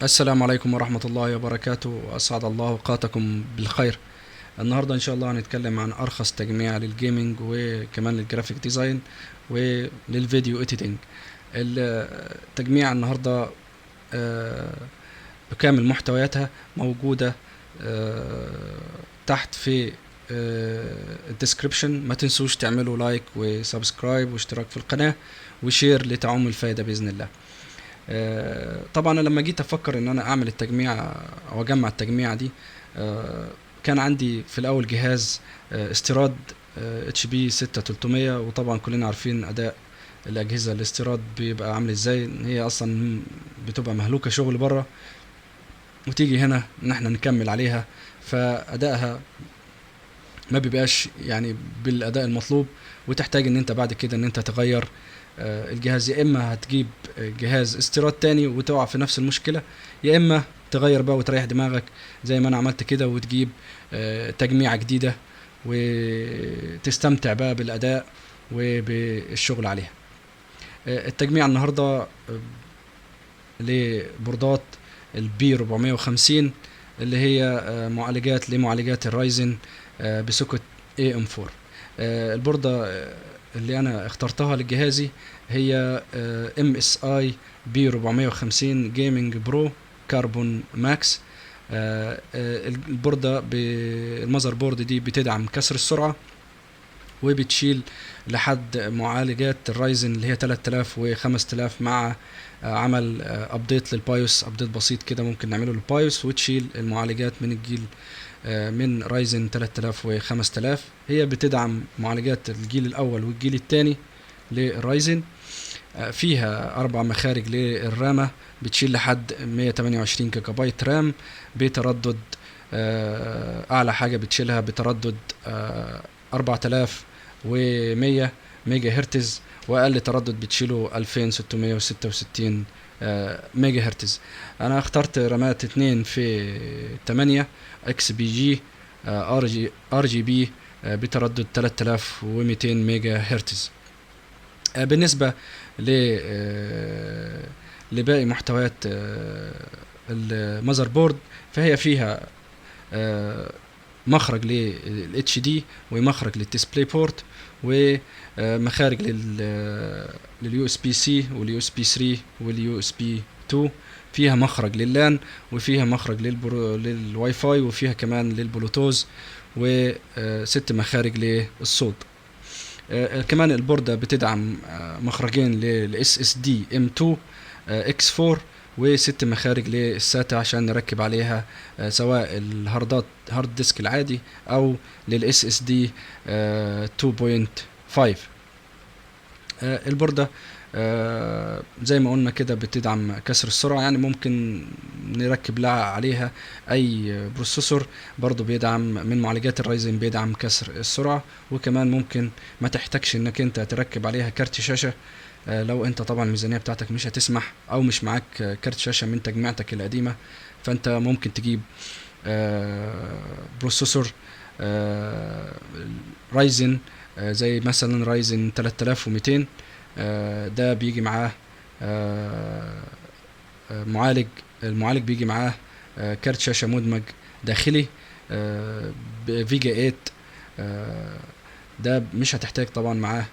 السلام عليكم ورحمة الله وبركاته، أسعد الله أوقاتكم بالخير. النهاردة إن شاء الله هنتكلم عن أرخص تجميع للجيمنج وكمان للجرافيك ديزاين وللفيديو إيديتنج. التجميع النهاردة آه، بكامل محتوياتها موجودة آه، تحت في الديسكريبشن. ما تنسوش تعملوا لايك وسبسكرايب واشتراك في القناة وشير لتعم الفائدة بإذن الله. طبعا أنا لما جيت افكر ان انا اعمل التجميع او اجمع التجميعة دي، آه، كان عندي في الاول جهاز استيراد اتش بي 6300، وطبعا كلنا عارفين اداء الاجهزة الاستيراد بيبقى عامل ازاي، إن هي اصلا بتبقى مهلوكة شغل بره وتيجي هنا ان احنا نكمل عليها، فادائها ما بيبقاش يعني بالاداء المطلوب، وتحتاج ان انت بعد كده ان انت تغير الجهاز. يا اما هتجيب جهاز استيراد تاني وتقع في نفس المشكلة، يا اما تغير بقى وتريح دماغك زي ما انا عملت كده وتجيب تجميعة جديدة وتستمتع بقى بالاداء وبالشغل عليها. التجميع النهاردة لبوردات البي 450 اللي هي معالجات الرايزن بسوكت اي ام 4. البوردة اللي انا اخترتها لجهازي هي ام اس اي بي 450 جيمنج برو كاربون ماكس. البوردة بالمذر بورد دي بتدعم كسر السرعة، وبتشيل لحد معالجات الرايزن اللي هي 3000 و 5000 مع عمل ابديت للبايوس، ابديت بسيط كده ممكن نعمله للبايوس، وتشيل المعالجات من الجيل من رايزن 3000 و 5000. هي بتدعم معالجات الجيل الاول والجيل الثاني للرايزن. فيها 4 مخارج للرامة، بتشيل لحد 128 جيجا بايت رام بتردد اعلى حاجة بتشيلها بتردد 4100 ميجا هرتز، واقل تردد بتشيله 2666 ميجا هرتز. انا اخترت رامات 2 في 8 اكس بي جي ار جي بي بتردد 3200 ميجا هرتز. بالنسبة ل لباقي محتويات المذر بورد، فهي فيها مخرج لل HD ومخرج للديسبلاي بورت، ومخارج لليو اس بي سي واليو اس بي 3 واليو اس بي 2. فيها مخرج لللان، وفيها مخرج للواي فاي، وفيها كمان للبلوتوز، وست مخارج للصوت. كمان البوردة بتدعم مخرجين للاس اس دي ام 2 اكس 4، وست مخارج للساتا عشان نركب عليها سواء هارد ديسك العادي او للاس اس دي 2.5. البوردة زي ما قلنا كده بتدعم كسر السرعة، يعني ممكن نركب لها عليها اي بروسيسور برضو بيدعم من معالجات الرايزن بيدعم كسر السرعة. وكمان ممكن ما تحتاجش انك انت تركب عليها كارت شاشة لو انت طبعا الميزانية بتاعتك مش هتسمح او مش معاك كارت شاشة من تجميعتك القديمة، فانت ممكن تجيب بروسيسور رايزن زي مثلا رايزن 3200. ده بيجي معاه آه، معالج. المعالج بيجي معاه كارت شاشة مدمج داخلي فيجا 8. ده مش هتحتاج طبعا معاه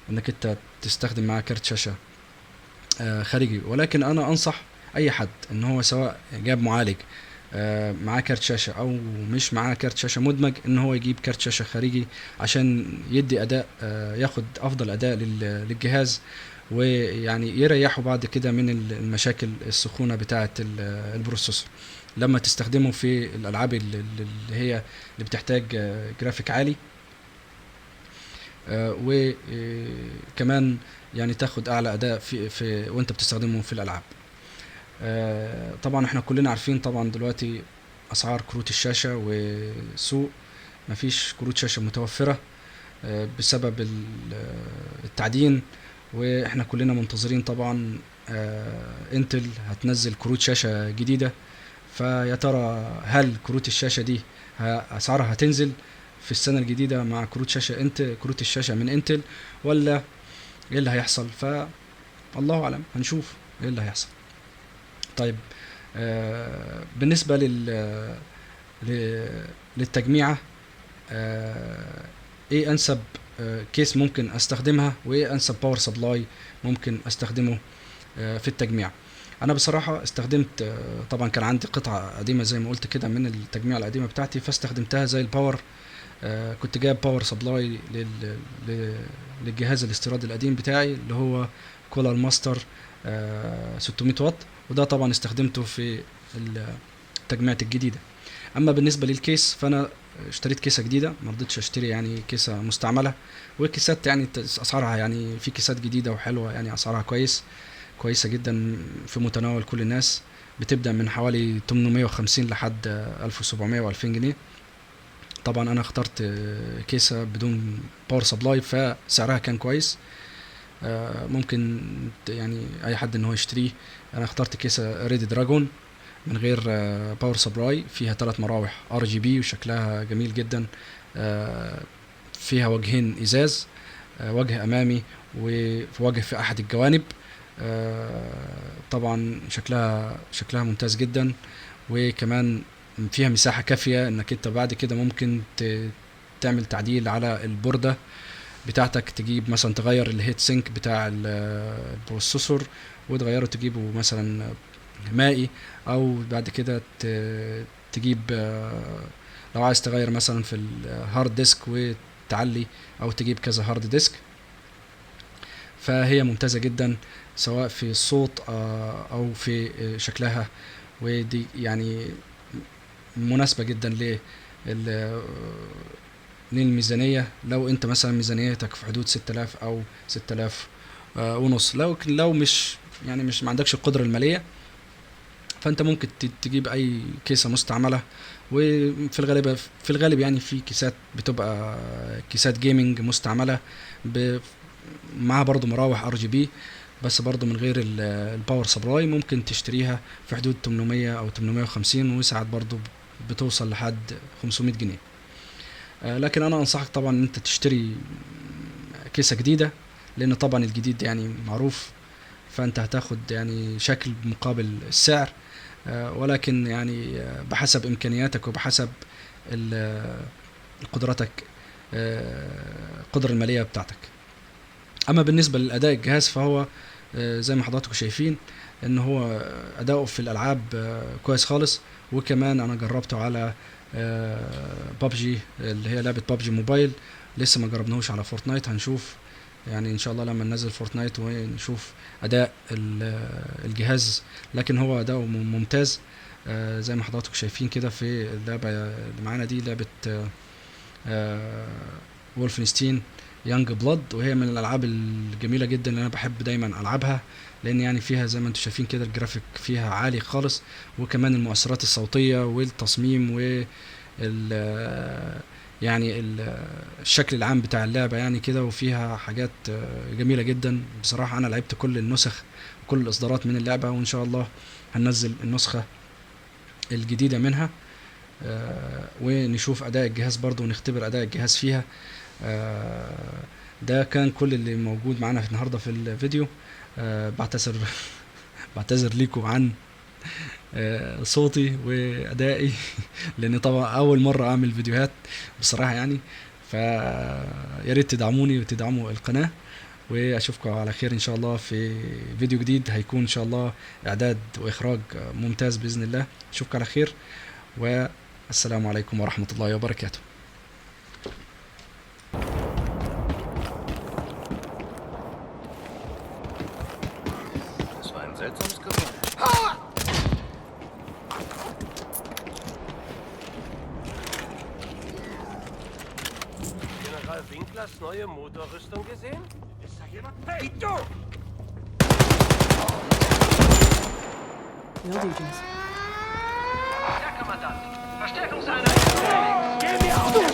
انك انت تستخدم معاه كارت شاشة خارجي، ولكن انا انصح اي حد ان هو سواء جاب معالج معاه كارت شاشة او مش معاه كارت شاشة مدمج ان هو يجيب كارت شاشة خارجي عشان يدي اداء ياخد افضل اداء للجهاز، ويعني يريحوا بعد كده من المشاكل السخونة بتاعة البروسيسور لما تستخدمه في الالعاب اللي هي اللي بتحتاج جرافيك عالي، وكمان يعني تاخد اعلى اداء في وانت بتستخدمه في الالعاب. طبعا احنا كلنا عارفين طبعا دلوقتي اسعار كروت الشاشة وسوق مفيش كروت شاشة متوفرة بسبب التعدين، واحنا كلنا منتظرين طبعا انتل هتنزل كروت شاشة جديدة. فيا ترى هل كروت الشاشة دي اسعارها هتنزل في السنة الجديدة مع كروت الشاشة من انتل، ولا ايه اللي هيحصل؟ فالله اعلم، هنشوف ايه اللي هيحصل. طيب بالنسبة للتجميعة، ايه انسب كيس ممكن استخدمها، وايه انسب باور سبلاي ممكن استخدمه في التجميع. انا بصراحة استخدمت طبعا كان عندي قطعة قديمة زي ما قلت كده من التجميع القديمة بتاعتي، فاستخدمتها زي الباور. كنت جايب باور سبلاي للجهاز الاستيرادي القديم بتاعي اللي هو كولر ماستر 600 واط، وده طبعا استخدمته في التجميعة الجديدة. اما بالنسبة للكيس فانا اشتريت كيسة جديدة، ما رضيتش اشتري يعني كيسة مستعملة. والكيسات يعني اسعارها يعني في كيسات جديدة وحلوة، يعني اسعارها كويسة جدا في متناول كل الناس، بتبدأ من حوالي 850 لحد 1700 و2000 جنيه. طبعا انا اخترت كيسة بدون باور سبلاي فسعرها كان كويس، ممكن يعني اي حد ان هو يشتريه. انا اخترت كيسة ريد دراجون من غير باور سبلاي، فيها 3 مراوح RGB وشكلها جميل جدا. فيها وجهين ازاز، وجه امامي ووجه في احد الجوانب. طبعا شكلها ممتاز جدا، وكمان فيها مساحة كافية انك انت بعد كده ممكن تعمل تعديل على البوردة بتاعتك، تجيب مثلا تغير الهيت سينك بتاع البروسيسور وتغيره تجيبه مثلا مائي، او بعد كده تجيب لو عايز تغير مثلا في الهارد ديسك وتعلي، او تجيب كذا هارد ديسك. فهي ممتازة جدا سواء في الصوت او في شكلها، ودي يعني مناسبة جدا للميزانية. لو انت مثلا ميزانيتك في حدود 6000 او 6000 ونص، لو مش يعني مش ما عندكش القدرة المالية، فانت ممكن تجيب اي كيسة مستعملة. في الغالب يعني في كيسات بتبقى كيسات جيمنج مستعملة معها برضو مراوح RGB، بس برضو من غير الباور سبلاي، ممكن تشتريها في حدود 800 او 850، وساعات برضو بتوصل لحد 500 جنيه. لكن انا انصحك طبعا ان انت تشتري كيسة جديدة، لان طبعا الجديد يعني معروف، فانت هتاخد يعني شكل مقابل السعر، ولكن يعني بحسب امكانياتك وبحسب قدرتك، القدرة المالية بتاعتك. اما بالنسبة للاداء الجهاز فهو زي ما حضراتكم شايفين ان هو اداؤه في الالعاب كويس خالص. وكمان انا جربته على بابجي اللي هي لعبة بابجي موبايل، لسه ما جربناهوش على فورتنايت، هنشوف يعني ان شاء الله لما ننزل فورتنايت ونشوف اداء الجهاز. لكن هو اداؤه ممتاز زي ما حضراتكم شايفين كده في اللعبة اللي معانا دي، لعبة وولفنستين يانج بلاد، وهي من الالعاب الجميله جدا اللي انا بحب دايما العبها، لان يعني فيها زي ما انتم شايفين كده الجرافيك فيها عالي خالص، وكمان المؤثرات الصوتيه والتصميم يعني الشكل العام بتاع اللعبه يعني كده، وفيها حاجات جميله جدا بصراحه. انا لعبت كل النسخ وكل الاصدارات من اللعبه، وان شاء الله هننزل النسخه الجديده منها ونشوف اداء الجهاز برضو ونختبر اداء الجهاز فيها. ده كان كل اللي موجود معانا في النهارده في الفيديو. بعتذر ليكم عن صوتي وادائي لان طبعا اول مره اعمل فيديوهات بصراحه يعني، يا ريت تدعموني وتدعموا القناه، واشوفكم على خير ان شاء الله في فيديو جديد هيكون ان شاء الله اعداد واخراج ممتاز باذن الله. اشوفكم على خير، والسلام عليكم ورحمه الله وبركاته. Seltsames Geräusch. General Winklers neue Motorrüstung gesehen? Ist da jemand? Hey, du! Will do, Jess. Herr Kommandant, Verstärkungseinheit. Geh mir auf der